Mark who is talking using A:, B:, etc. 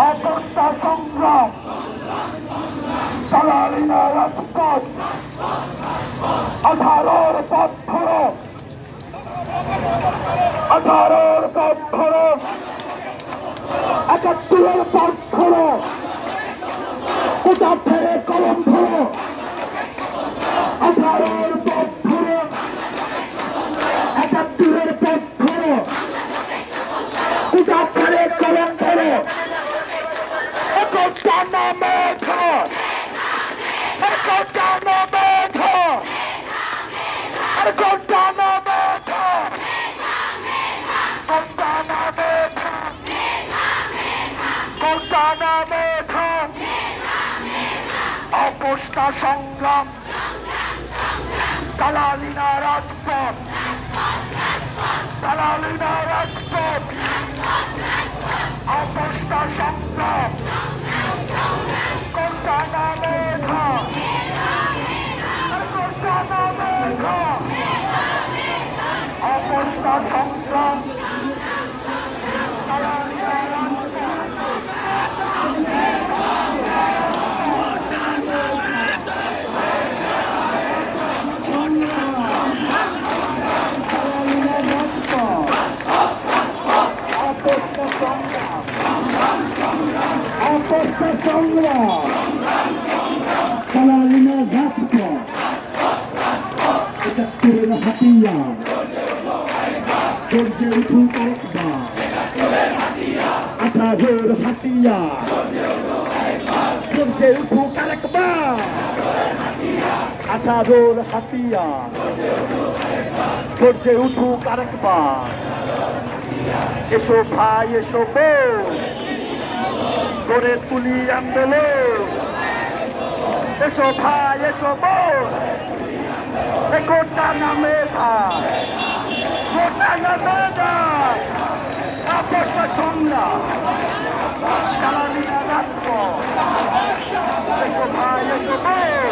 A: অবস্থা সংগ্রাম দালালিনা রাজপথ 18-র পথ ধরো 18-র পথ ধরো 71-র পথ ধরো কোটা ফেরে কলম ধরো 18-র পথ ধরো 71-র পথ ধরো কোটা ফেরে কলম ধরো অবস্থা সংগ্রাম দালালিনা রাজপথ দালালিনা রাজপথ অবস্থা সংগ্রাম কোনটা না মেধা কোনটা না মেধা অবস্থা সংগ্রাম দালালিনা দালালিনা রাজপথ 71-র হাতিয়ার গর্জে উঠুক একবার 18-র হাতিয়ার গর্জে উঠুক আরেকবার 18-র হাতিয়ার গর্জে উঠুক আরেকবার এসো ভাই এসো বোন গড়ে তুলি আন্দোলন এসো ভাই এসো বোন গোটা না মেধা গোটা না মেধা অবস্থা সংগ্রাম দালালিনা রাজপথ এসো ভাই এসো বোন